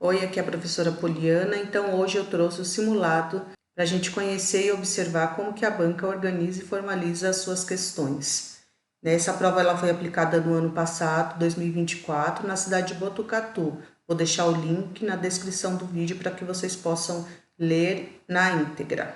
Oi, aqui é a professora Poliana. Então hoje eu trouxe o simulado para a gente conhecer e observar como que a banca organiza e formaliza as suas questões. Essa prova ela foi aplicada no ano passado, 2024, na cidade de Botucatu. Vou deixar o link na descrição do vídeo para que vocês possam ler na íntegra.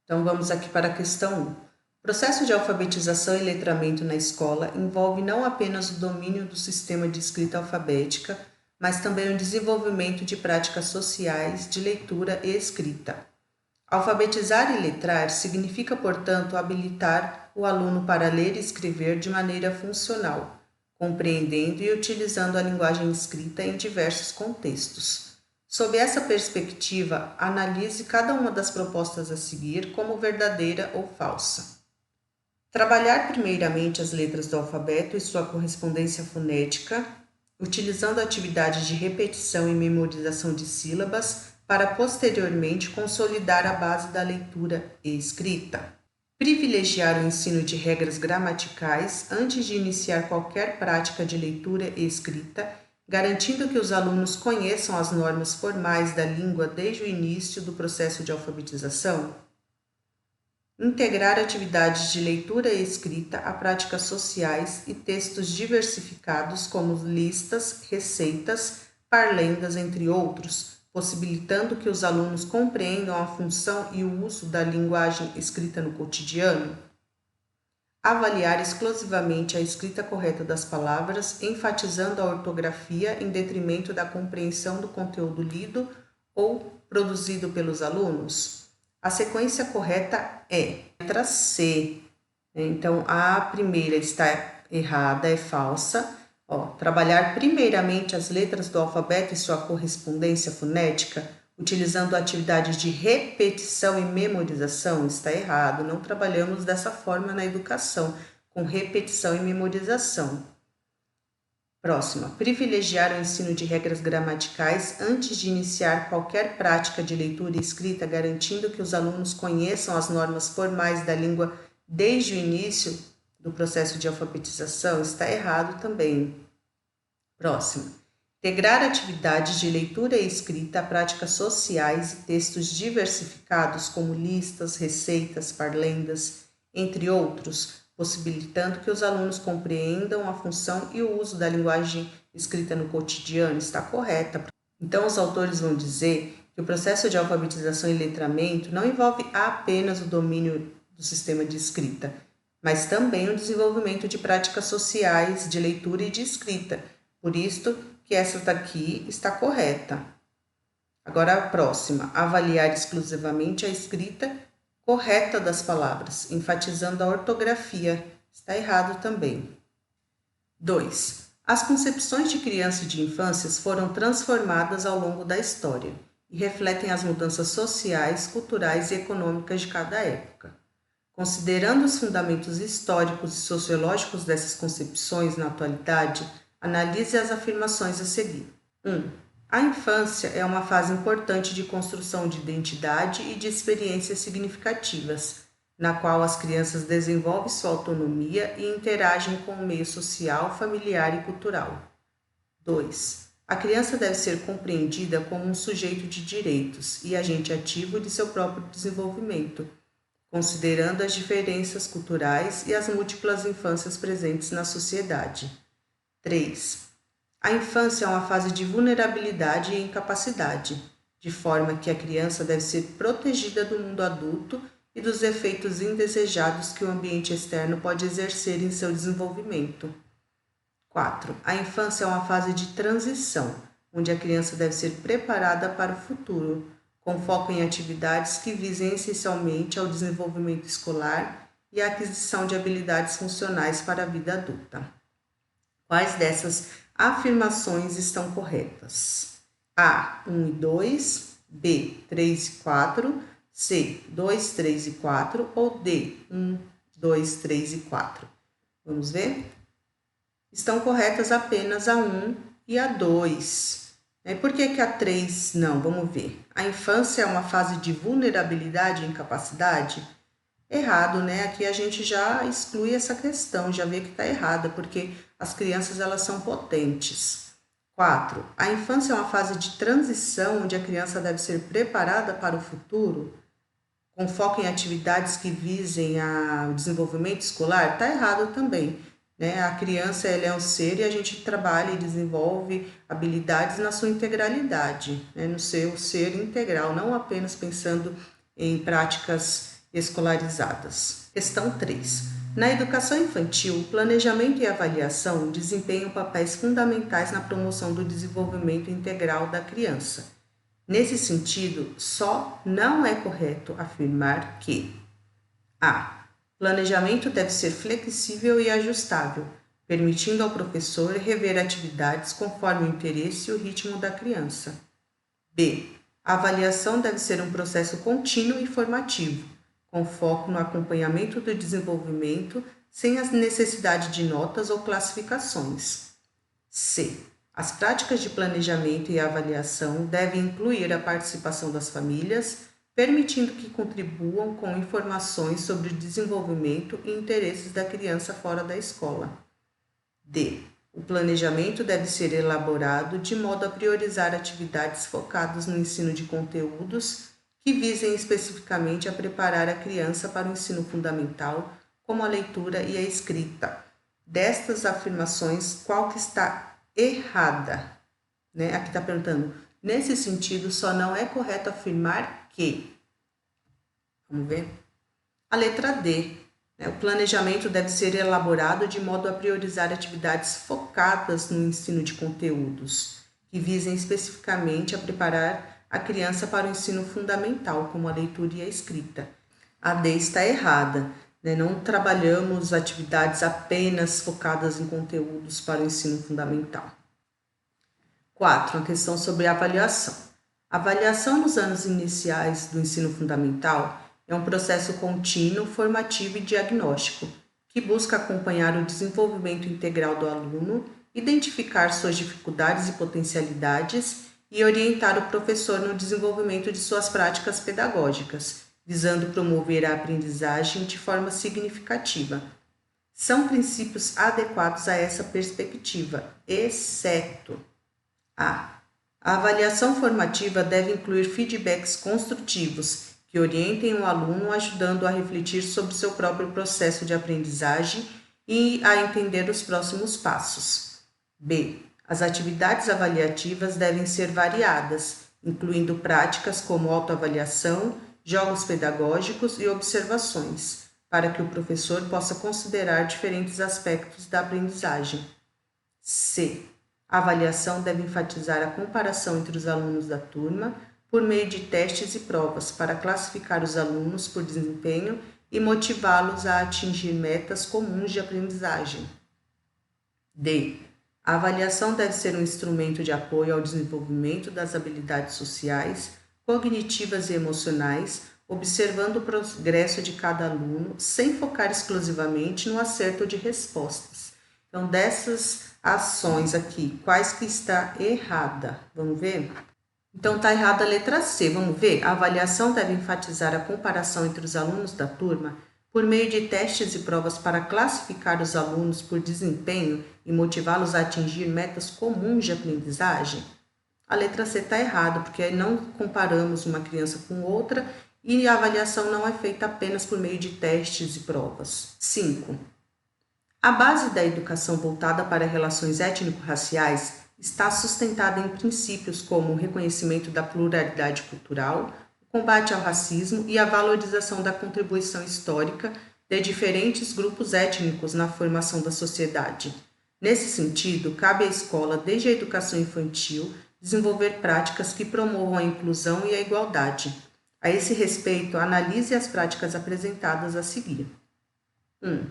Então vamos aqui para a questão 1. O processo de alfabetização e letramento na escola envolve não apenas o domínio do sistema de escrita alfabética, mas também o desenvolvimento de práticas sociais de leitura e escrita. Alfabetizar e letrar significa, portanto, habilitar o aluno para ler e escrever de maneira funcional, compreendendo e utilizando a linguagem escrita em diversos contextos. Sob essa perspectiva, analise cada uma das propostas a seguir como verdadeira ou falsa. Trabalhar primeiramente as letras do alfabeto e sua correspondência fonética, utilizando atividades de repetição e memorização de sílabas para posteriormente consolidar a base da leitura e escrita. Privilegiar o ensino de regras gramaticais antes de iniciar qualquer prática de leitura e escrita, garantindo que os alunos conheçam as normas formais da língua desde o início do processo de alfabetização. Integrar atividades de leitura e escrita a práticas sociais e textos diversificados como listas, receitas, parlendas, entre outros, possibilitando que os alunos compreendam a função e o uso da linguagem escrita no cotidiano. Avaliar exclusivamente a escrita correta das palavras, enfatizando a ortografia em detrimento da compreensão do conteúdo lido ou produzido pelos alunos. A sequência correta é letra C. Então, a primeira está errada, é falsa. Trabalhar primeiramente as letras do alfabeto e sua correspondência fonética, utilizando atividades de repetição e memorização, está errado. Não trabalhamos dessa forma na educação, com repetição e memorização. Próxima, privilegiar o ensino de regras gramaticais antes de iniciar qualquer prática de leitura e escrita, garantindo que os alunos conheçam as normas formais da língua desde o início do processo de alfabetização, está errado também. Próximo, integrar atividades de leitura e escrita a práticas sociais e textos diversificados como listas, receitas, parlendas, entre outros, possibilitando que os alunos compreendam a função e o uso da linguagem escrita no cotidiano, está correta. Então, os autores vão dizer que o processo de alfabetização e letramento não envolve apenas o domínio do sistema de escrita, mas também o desenvolvimento de práticas sociais de leitura e de escrita. Por isso que essa daqui está correta. Agora a próxima, avaliar exclusivamente a escrita correta das palavras, enfatizando a ortografia. Está errado também. 2. As concepções de criança e de infância foram transformadas ao longo da história e refletem as mudanças sociais, culturais e econômicas de cada época. Considerando os fundamentos históricos e sociológicos dessas concepções na atualidade, analise as afirmações a seguir. 1. A infância é uma fase importante de construção de identidade e de experiências significativas, na qual as crianças desenvolvem sua autonomia e interagem com o meio social, familiar e cultural. 2. A criança deve ser compreendida como um sujeito de direitos e agente ativo de seu próprio desenvolvimento, considerando as diferenças culturais e as múltiplas infâncias presentes na sociedade. 3. A infância é uma fase de vulnerabilidade e incapacidade, de forma que a criança deve ser protegida do mundo adulto e dos efeitos indesejados que o ambiente externo pode exercer em seu desenvolvimento. 4. A infância é uma fase de transição, onde a criança deve ser preparada para o futuro, com foco em atividades que visem essencialmente ao desenvolvimento escolar e a aquisição de habilidades funcionais para a vida adulta. Quais dessas afirmações estão corretas? A, 1 e 2, B, 3 e 4, C, 2, 3 e 4 ou D, 1, 2, 3 e 4. Vamos ver? Estão corretas apenas a 1 e a 2. Por que a 3 não? Vamos ver. A infância é uma fase de vulnerabilidade e incapacidade? Errado, né? Aqui a gente já exclui essa questão, já vê que está errada, porque as crianças elas são potentes. 4. A infância é uma fase de transição onde a criança deve ser preparada para o futuro, com foco em atividades que visem o desenvolvimento escolar. Está errado também, né? A criança ela é um ser e a gente trabalha e desenvolve habilidades na sua integralidade, né? No seu ser integral, não apenas pensando em práticas escolarizadas. Questão 3. Na educação infantil, o planejamento e a avaliação desempenham papéis fundamentais na promoção do desenvolvimento integral da criança. Nesse sentido, só não é correto afirmar que a. Planejamento deve ser flexível e ajustável, permitindo ao professor rever atividades conforme o interesse e o ritmo da criança. B. A avaliação deve ser um processo contínuo e formativo, com foco no acompanhamento do desenvolvimento, sem a necessidade de notas ou classificações. C. As práticas de planejamento e avaliação devem incluir a participação das famílias, permitindo que contribuam com informações sobre o desenvolvimento e interesses da criança fora da escola. D. O planejamento deve ser elaborado de modo a priorizar atividades focadas no ensino de conteúdos que visem especificamente a preparar a criança para o ensino fundamental, como a leitura e a escrita. Destas afirmações, qual que está errada? Né? Aqui está perguntando, nesse sentido, só não é correto afirmar que. Vamos ver? A letra D. O planejamento deve ser elaborado de modo a priorizar atividades focadas no ensino de conteúdos, que visem especificamente a preparar a criança para o ensino fundamental, como a leitura e a escrita. A D está errada, né? Não trabalhamos atividades apenas focadas em conteúdos para o ensino fundamental. 4. Uma questão sobre avaliação. A avaliação nos anos iniciais do ensino fundamental é um processo contínuo, formativo e diagnóstico, que busca acompanhar o desenvolvimento integral do aluno, identificar suas dificuldades e potencialidades e orientar o professor no desenvolvimento de suas práticas pedagógicas, visando promover a aprendizagem de forma significativa. São princípios adequados a essa perspectiva, exceto a avaliação formativa deve incluir feedbacks construtivos que orientem o aluno, ajudando a refletir sobre seu próprio processo de aprendizagem e a entender os próximos passos. B. As atividades avaliativas devem ser variadas, incluindo práticas como autoavaliação, jogos pedagógicos e observações, para que o professor possa considerar diferentes aspectos da aprendizagem. C. A avaliação deve enfatizar a comparação entre os alunos da turma por meio de testes e provas para classificar os alunos por desempenho e motivá-los a atingir metas comuns de aprendizagem. D. A avaliação deve ser um instrumento de apoio ao desenvolvimento das habilidades sociais, cognitivas e emocionais, observando o progresso de cada aluno, sem focar exclusivamente no acerto de respostas. Então, dessas ações aqui, quais que está errada? Vamos ver? Então, está errada a letra C. Vamos ver? A avaliação deve enfatizar a comparação entre os alunos da turma por meio de testes e provas para classificar os alunos por desempenho e motivá-los a atingir metas comuns de aprendizagem? A letra C está errada, porque aí não comparamos uma criança com outra e a avaliação não é feita apenas por meio de testes e provas. 5. A base da educação voltada para relações étnico-raciais está sustentada em princípios como o reconhecimento da pluralidade cultural, o combate ao racismo e a valorização da contribuição histórica de diferentes grupos étnicos na formação da sociedade. Nesse sentido, cabe à escola, desde a educação infantil, desenvolver práticas que promovam a inclusão e a igualdade. A esse respeito, analise as práticas apresentadas a seguir. 1.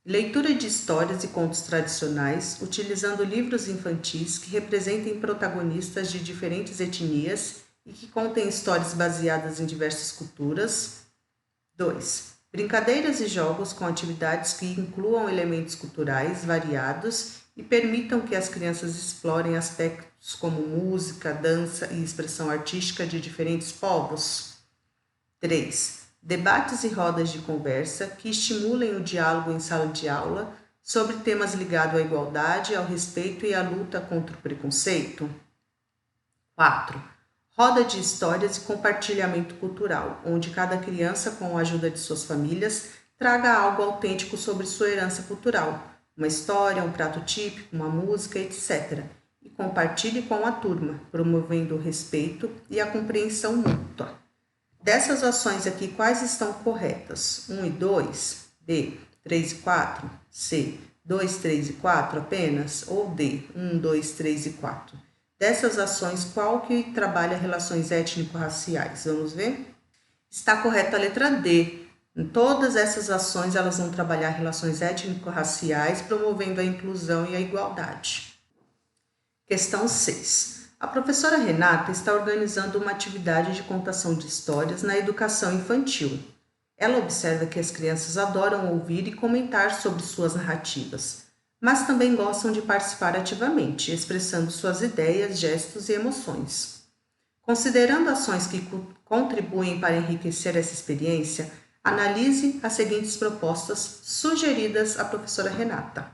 Leitura de histórias e contos tradicionais, utilizando livros infantis que representem protagonistas de diferentes etnias e que contem histórias baseadas em diversas culturas. 2. Brincadeiras e jogos com atividades que incluam elementos culturais variados e permitam que as crianças explorem aspectos como música, dança e expressão artística de diferentes povos. 3. Debates e rodas de conversa que estimulem o diálogo em sala de aula sobre temas ligados à igualdade, ao respeito e à luta contra o preconceito. 4. Roda de histórias e compartilhamento cultural, onde cada criança, com a ajuda de suas famílias, traga algo autêntico sobre sua herança cultural, uma história, um prato típico, uma música, etc. E compartilhe com a turma, promovendo o respeito e a compreensão mútua. Dessas ações aqui, quais estão corretas? 1 e 2, B. 3 e 4, C. 2, 3 e 4 apenas, ou D. 1, 2, 3 e 4. Dessas ações, qual que trabalha relações étnico-raciais? Vamos ver? Está correta a letra D. Em todas essas ações, elas vão trabalhar relações étnico-raciais, promovendo a inclusão e a igualdade. Questão 6. A professora Renata está organizando uma atividade de contação de histórias na educação infantil. Ela observa que as crianças adoram ouvir e comentar sobre suas narrativas, mas também gostam de participar ativamente, expressando suas ideias, gestos e emoções. Considerando ações que contribuem para enriquecer essa experiência, analise as seguintes propostas sugeridas à professora Renata.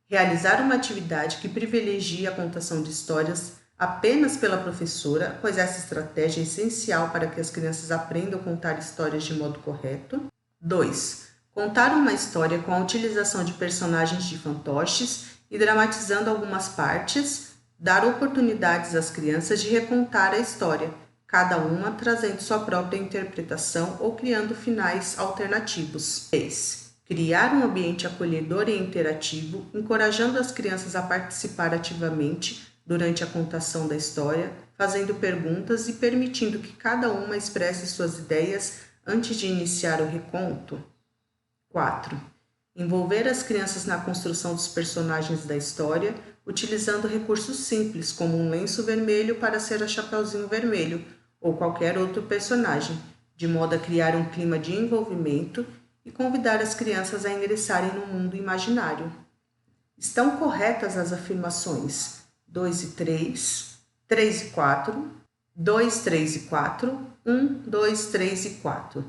Realizar uma atividade que privilegie a contação de histórias apenas pela professora, pois essa estratégia é essencial para que as crianças aprendam a contar histórias de modo correto. 2. Contar uma história com a utilização de personagens de fantoches e dramatizando algumas partes, dar oportunidades às crianças de recontar a história, cada uma trazendo sua própria interpretação ou criando finais alternativos. 3. Criar um ambiente acolhedor e interativo, encorajando as crianças a participar ativamente durante a contação da história, fazendo perguntas e permitindo que cada uma expresse suas ideias antes de iniciar o reconto. 4. Envolver as crianças na construção dos personagens da história, utilizando recursos simples, como um lenço vermelho para ser a Chapeuzinho Vermelho, ou qualquer outro personagem, de modo a criar um clima de envolvimento e convidar as crianças a ingressarem no mundo imaginário. Estão corretas as afirmações 2 e 3, 3 e 4, 2, 3 e 4, 1, 2, 3 e 4.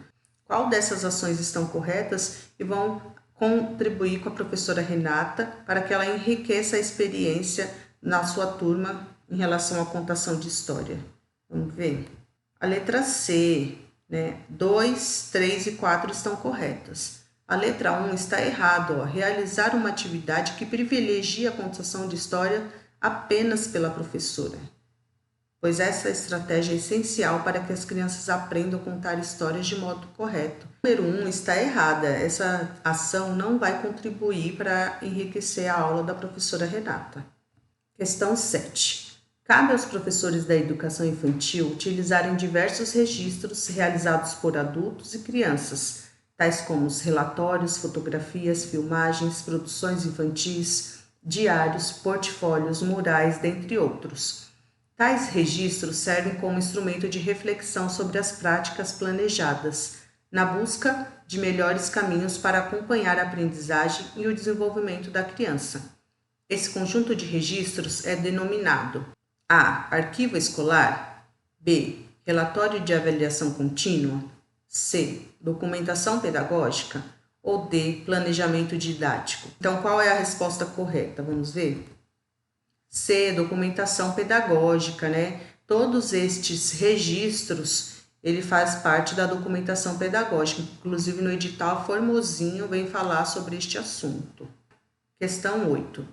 Qual dessas ações estão corretas e vão contribuir com a professora Renata para que ela enriqueça a experiência na sua turma em relação à contação de história? Vamos ver. A letra C, 2, 3 e 4 estão corretas. A letra 1 está errada, realizar uma atividade que privilegia a contação de história apenas pela professora, pois essa estratégia é essencial para que as crianças aprendam a contar histórias de modo correto. Número 1 está errada, essa ação não vai contribuir para enriquecer a aula da professora Renata. Questão 7. Cabe aos professores da educação infantil utilizarem diversos registros realizados por adultos e crianças, tais como os relatórios, fotografias, filmagens, produções infantis, diários, portfólios, murais, dentre outros. Tais registros servem como instrumento de reflexão sobre as práticas planejadas, na busca de melhores caminhos para acompanhar a aprendizagem e o desenvolvimento da criança. Esse conjunto de registros é denominado A. Arquivo escolar, B. Relatório de avaliação contínua, C. Documentação pedagógica ou D. Planejamento didático. Então, qual é a resposta correta? Vamos ver? C. Documentação pedagógica, Todos estes registros, ele faz parte da documentação pedagógica. Inclusive, no edital Formosinho vem falar sobre este assunto. Questão 8.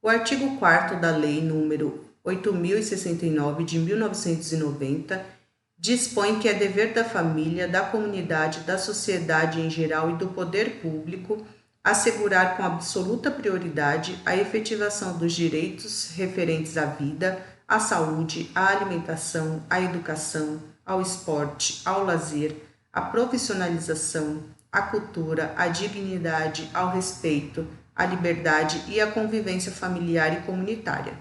O artigo 4º da Lei número 8.069 de 1990 dispõe que é dever da família, da comunidade, da sociedade em geral e do poder público assegurar com absoluta prioridade a efetivação dos direitos referentes à vida, à saúde, à alimentação, à educação, ao esporte, ao lazer, à profissionalização, à cultura, à dignidade, ao respeito, à liberdade e à convivência familiar e comunitária.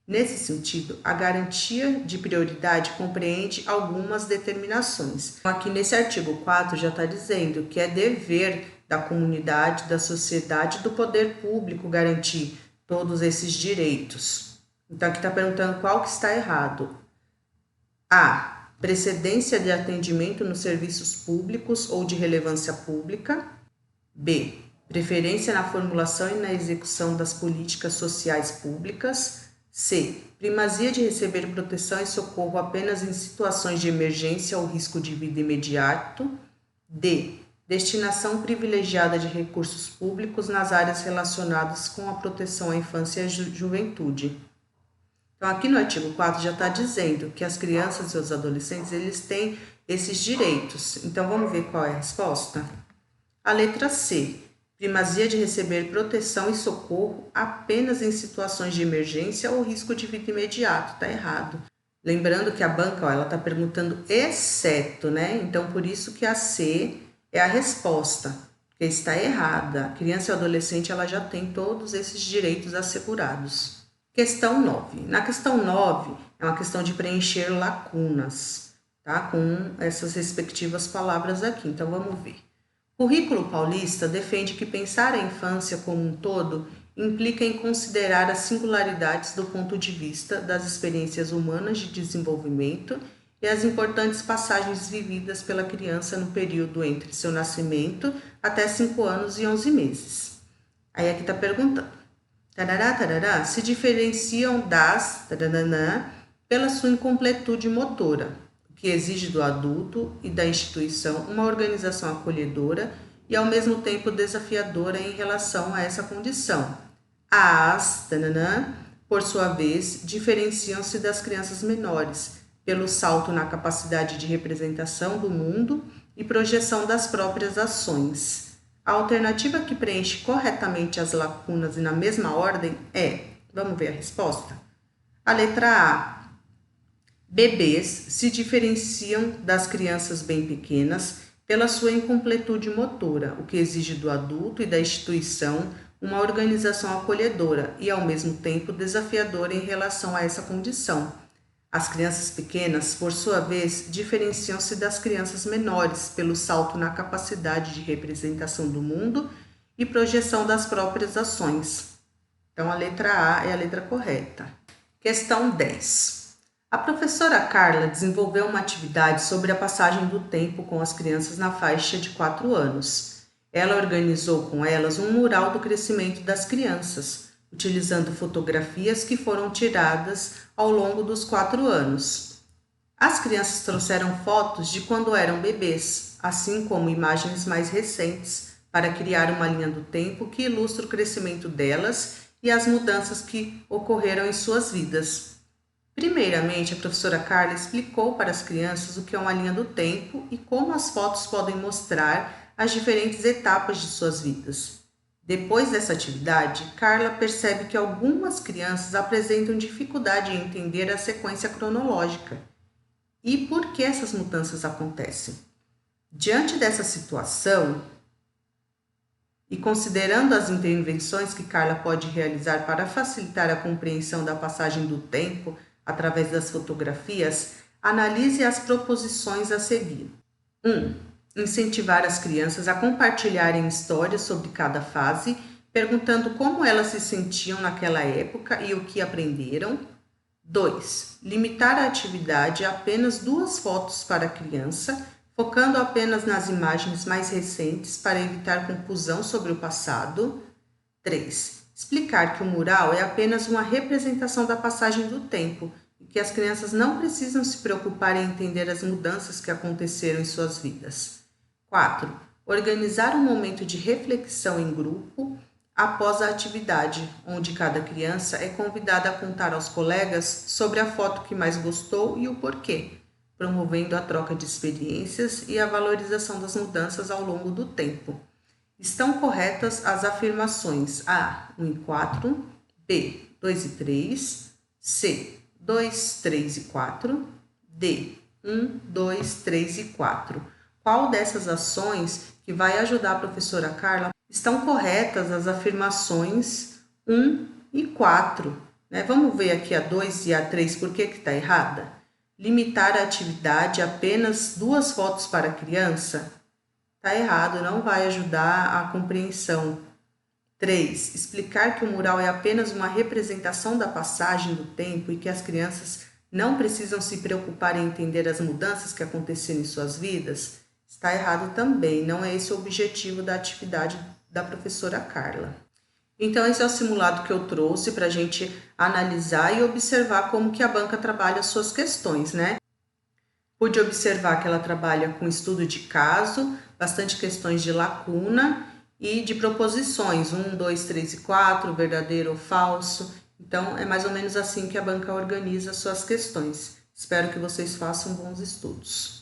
Nesse sentido, a garantia de prioridade compreende algumas determinações. Aqui nesse artigo 4 já está dizendo que é dever da comunidade, da sociedade, do poder público garantir todos esses direitos. Então aqui está perguntando qual que está errado. A. Precedência de atendimento nos serviços públicos ou de relevância pública. B. Preferência na formulação e na execução das políticas sociais públicas. C. Primazia de receber proteção e socorro apenas em situações de emergência ou risco de vida imediato. D. Destinação privilegiada de recursos públicos nas áreas relacionadas com a proteção à infância e à juventude. Então, aqui no artigo 4 já está dizendo que as crianças e os adolescentes, eles têm esses direitos. Então, vamos ver qual é a resposta? A letra C. Primazia de receber proteção e socorro apenas em situações de emergência ou risco de vida imediato. Está errado. Lembrando que a banca, ela está perguntando exceto, né? Então, por isso que a C é a resposta, porque está errada. A criança e o adolescente, ela já tem todos esses direitos assegurados. Questão 9. Na questão 9, é uma questão de preencher lacunas, tá? Com essas respectivas palavras aqui. Então, vamos ver. O currículo paulista defende que pensar a infância como um todo implica em considerar as singularidades do ponto de vista das experiências humanas de desenvolvimento e as importantes passagens vividas pela criança no período entre seu nascimento até 5 anos e 11 meses. Aí aqui está perguntando, se diferenciam das pela sua incompletude motora, o que exige do adulto e da instituição uma organização acolhedora e ao mesmo tempo desafiadora em relação a essa condição. As, por sua vez, diferenciam-se das crianças menores, pelo salto na capacidade de representação do mundo e projeção das próprias ações. A alternativa que preenche corretamente as lacunas e na mesma ordem é, vamos ver a resposta? A letra A. Bebês se diferenciam das crianças bem pequenas pela sua incompletude motora, o que exige do adulto e da instituição uma organização acolhedora e, ao mesmo tempo, desafiadora em relação a essa condição. As crianças pequenas, por sua vez, diferenciam-se das crianças menores pelo salto na capacidade de representação do mundo e projeção das próprias ações. Então, a letra A é a letra correta. Questão 10. A professora Carla desenvolveu uma atividade sobre a passagem do tempo com as crianças na faixa de 4 anos. Ela organizou com elas um mural do crescimento das crianças, utilizando fotografias que foram tiradas ao longo dos 4 anos. As crianças trouxeram fotos de quando eram bebês, assim como imagens mais recentes, para criar uma linha do tempo que ilustra o crescimento delas e as mudanças que ocorreram em suas vidas. Primeiramente, a professora Carla explicou para as crianças o que é uma linha do tempo e como as fotos podem mostrar as diferentes etapas de suas vidas. Depois dessa atividade, Carla percebe que algumas crianças apresentam dificuldade em entender a sequência cronológica e por que essas mudanças acontecem. Diante dessa situação, e considerando as intervenções que Carla pode realizar para facilitar a compreensão da passagem do tempo através das fotografias, analise as proposições a seguir. 1. Incentivar as crianças a compartilharem histórias sobre cada fase, perguntando como elas se sentiam naquela época e o que aprenderam. 2. Limitar a atividade a apenas 2 fotos para a criança, focando apenas nas imagens mais recentes para evitar confusão sobre o passado. 3. Explicar que o mural é apenas uma representação da passagem do tempo e que as crianças não precisam se preocupar em entender as mudanças que aconteceram em suas vidas. 4. Organizar um momento de reflexão em grupo após a atividade, onde cada criança é convidada a contar aos colegas sobre a foto que mais gostou e o porquê, promovendo a troca de experiências e a valorização das mudanças ao longo do tempo. Estão corretas as afirmações A, 1 e 4, B, 2 e 3, C, 2, 3 e 4, D, 1, 2, 3 e 4. Qual dessas ações que vai ajudar a professora Carla? Estão corretas as afirmações 1 e 4. Né? Vamos ver aqui a 2 e a 3, por que está errada? Limitar a atividade a apenas 2 fotos para a criança? Está errado, não vai ajudar a compreensão. 3. Explicar que o mural é apenas uma representação da passagem do tempo e que as crianças não precisam se preocupar em entender as mudanças que aconteceram em suas vidas? Está errado também, não é esse o objetivo da atividade da professora Carla. Então, esse é o simulado que eu trouxe para a gente analisar e observar como que a banca trabalha as suas questões, né? Pude observar que ela trabalha com estudo de caso, bastante questões de lacuna e de proposições, 1, 2, 3 e 4, verdadeiro ou falso. Então, é mais ou menos assim que a banca organiza suas questões. Espero que vocês façam bons estudos.